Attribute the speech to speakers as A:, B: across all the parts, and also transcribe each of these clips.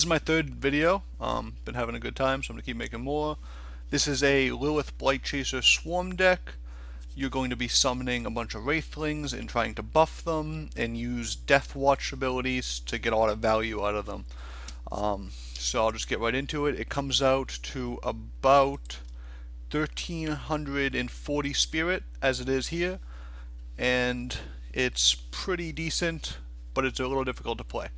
A: This is my third video. Been having a good time, so I'm going to keep making more. This is a Lilith Blight Chaser Swarm deck. You're going to be summoning a bunch of Wraithlings and trying to buff them and use Death Watch abilities to get a lot of value out of them. So I'll just get right into it. It comes out to about 1340 spirit as it is here, and it's pretty decent, but it's a little difficult to play.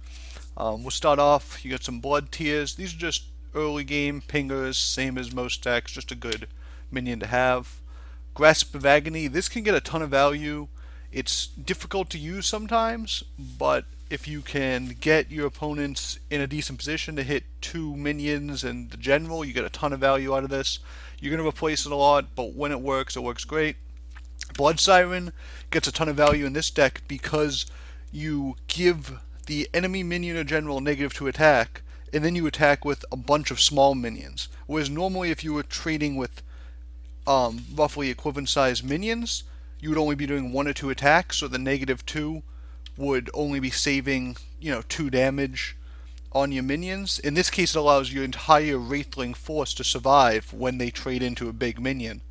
A: We'll start off, you get some blood tears. These are just early game pingers, same as most decks, just a good minion to have. Grasp of Agony, this can get a ton of value. It's difficult to use sometimes, but if you can get your opponents in a decent position to hit two minions and the general, you get a ton of value out of this. You're going to replace it a lot, but when it works great. Blood Siren gets a ton of value in this deck because you give the enemy minion or general negative to attack, and then you attack with a bunch of small minions. Whereas normally if you were trading with roughly equivalent sized minions, you would only be doing one or two attacks, so the -2 would only be saving, 2 damage on your minions. In this case, it allows your entire Wraithling force to survive when they trade into a big minion.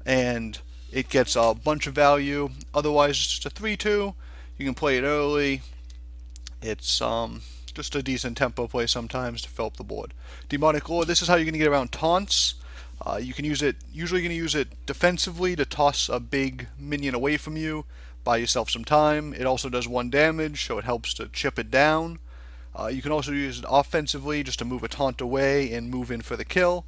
A: And it gets a bunch of value. Otherwise, it's just a 3-2. You can play it early. It's just a decent tempo play sometimes to fill up the board. Demonic Lord, this is how you're going to get around taunts. You can use it, usually going to use it defensively to toss a big minion away from you, buy yourself some time. It also does 1 damage, so it helps to chip it down. You can also use it offensively just to move a taunt away and move in for the kill.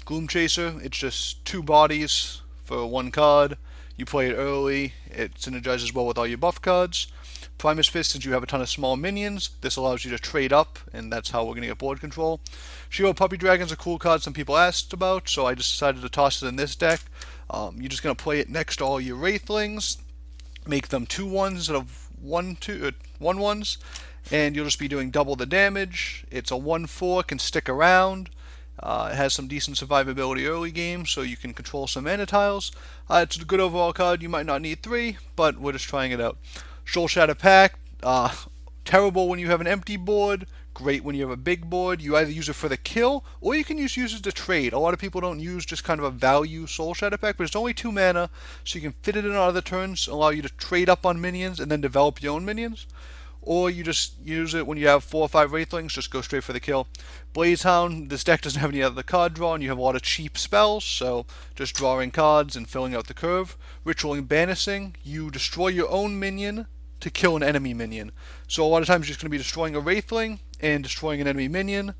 A: Gloom Chaser, it's just 2 bodies for 1 card. You play it early, it synergizes well with all your buff cards. Primus Fist, since you have a ton of small minions, this allows you to trade up, and that's how we're going to get board control. Shield Puppy Dragon's a cool card some people asked about, so I just decided to toss it in this deck. You're just going to play it next to all your Wraithlings, make them 2/1s instead of 1/1s, and you'll just be doing double the damage. It's a 1/4, can stick around. It has some decent survivability early game, so you can control some mana tiles. It's a good overall card. You might not need 3, but we're just trying it out. Soul Shatter Pact, terrible when you have an empty board, great when you have a big board. You either use it for the kill, or you can use it to trade. A lot of people don't use just kind of a value Soul Shatter Pact, but it's only 2 mana, so you can fit it in on other turns, allow you to trade up on minions, and then develop your own minions. Or you just use it when you have 4 or 5 Wraithlings, just go straight for the kill. Blazehound, this deck doesn't have any other card draw, and you have a lot of cheap spells, so just drawing cards and filling out the curve. Ritualing Banishing, you destroy your own minion to kill an enemy minion. So a lot of times you're just going to be destroying a Wraithling and destroying an enemy minion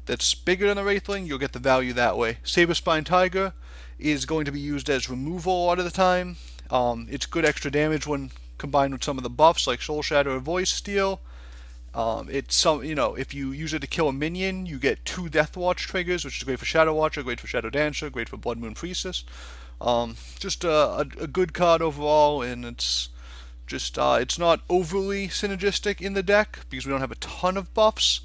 A: that's bigger than the Wraithling. You'll get the value that way. Saber Spine Tiger is going to be used as removal a lot of the time. It's good extra damage when combined with some of the buffs like Soul Shatter or Voice Steal. If you use it to kill a minion, you get 2 Death Watch triggers, which is great for Shadow Watcher, great for Shadow Dancer, great for Blood Moon Priestess. Just a good card overall, and it's not overly synergistic in the deck because we don't have a ton of buffs,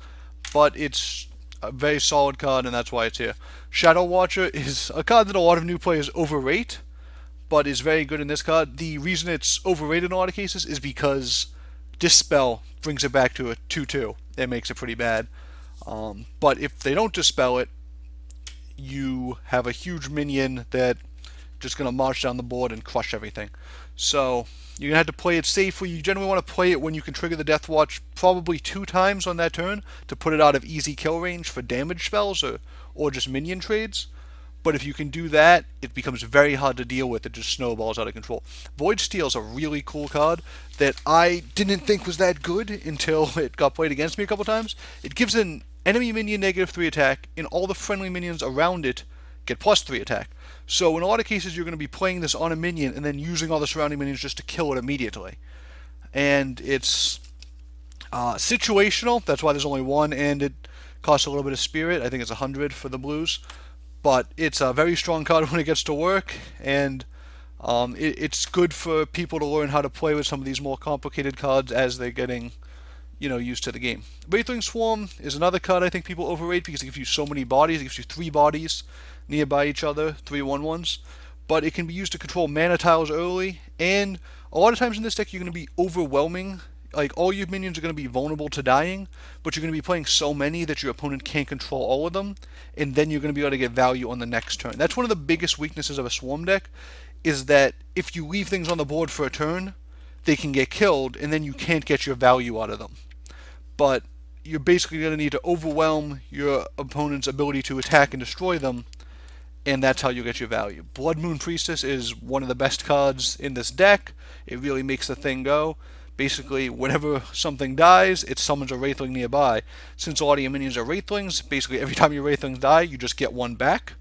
A: but it's a very solid card, and that's why it's here. Shadow Watcher is a card that a lot of new players overrate, but is very good in this card. The reason it's overrated in a lot of cases is because Dispel brings it back to a 2/2. It makes it pretty bad. But if they don't Dispel it, you have a huge minion that just going to march down the board and crush everything. So you're going to have to play it safely. You generally want to play it when you can trigger the Death Watch probably 2 times on that turn to put it out of easy kill range for damage spells or just minion trades. But if you can do that, it becomes very hard to deal with. It just snowballs out of control. Void Steel is a really cool card that I didn't think was that good until it got played against me a couple times. It gives an enemy minion -3 attack, and all the friendly minions around it get +3 attack. So in a lot of cases, you're going to be playing this on a minion and then using all the surrounding minions just to kill it immediately. And it's situational. That's why there's only 1, and it costs a little bit of spirit. I think it's 100 for the blues. But it's a very strong card when it gets to work, and it's good for people to learn how to play with some of these more complicated cards as they're getting used to the game. Wraithling Swarm is another card I think people overrate because it gives you so many bodies. It gives you 3 bodies nearby each other, 3 1/1s. But it can be used to control mana tiles early, and a lot of times in this deck you're going to be overwhelming like all your minions are going to be vulnerable to dying, but you're going to be playing so many that your opponent can't control all of them, and then you're going to be able to get value on the next turn. That's one of the biggest weaknesses of a swarm deck, is that if you leave things on the board for a turn, they can get killed, and then you can't get your value out of them. But you're basically going to need to overwhelm your opponent's ability to attack and destroy them, and that's how you get your value. Blood Moon Priestess is one of the best cards in this deck. It really makes the thing go. Basically, whenever something dies, it summons a Wraithling nearby. Since a lot of your minions are Wraithlings, basically every time your Wraithlings die, you just get one back.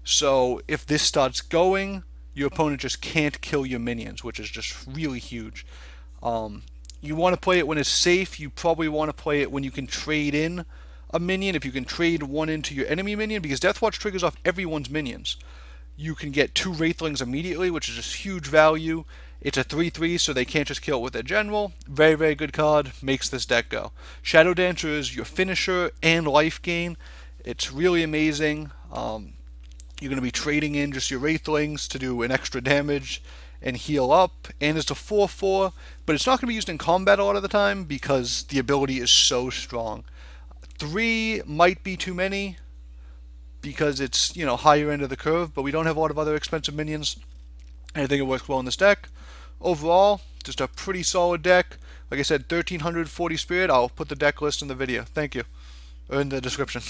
A: So if this starts going, your opponent just can't kill your minions, which is just really huge. You want to play it when it's safe. You probably want to play it when you can trade in a minion. If you can trade one into your enemy minion, because Deathwatch triggers off everyone's minions. You can get 2 Wraithlings immediately, which is just huge value. It's a 3/3, so they can't just kill it with their general. Very, very good card. Makes this deck go. Shadow Dancer is your finisher and life gain. It's really amazing. You're going to be trading in just your Wraithlings to do an extra damage and heal up. And it's a 4/4, but it's not going to be used in combat a lot of the time because the ability is so strong. 3 might be too many because it's, higher end of the curve, but we don't have a lot of other expensive minions. And I think it works well in this deck. Overall, just a pretty solid deck. Like I said, 1340 spirit. I'll put the deck list in the video. Thank you. Or in the description.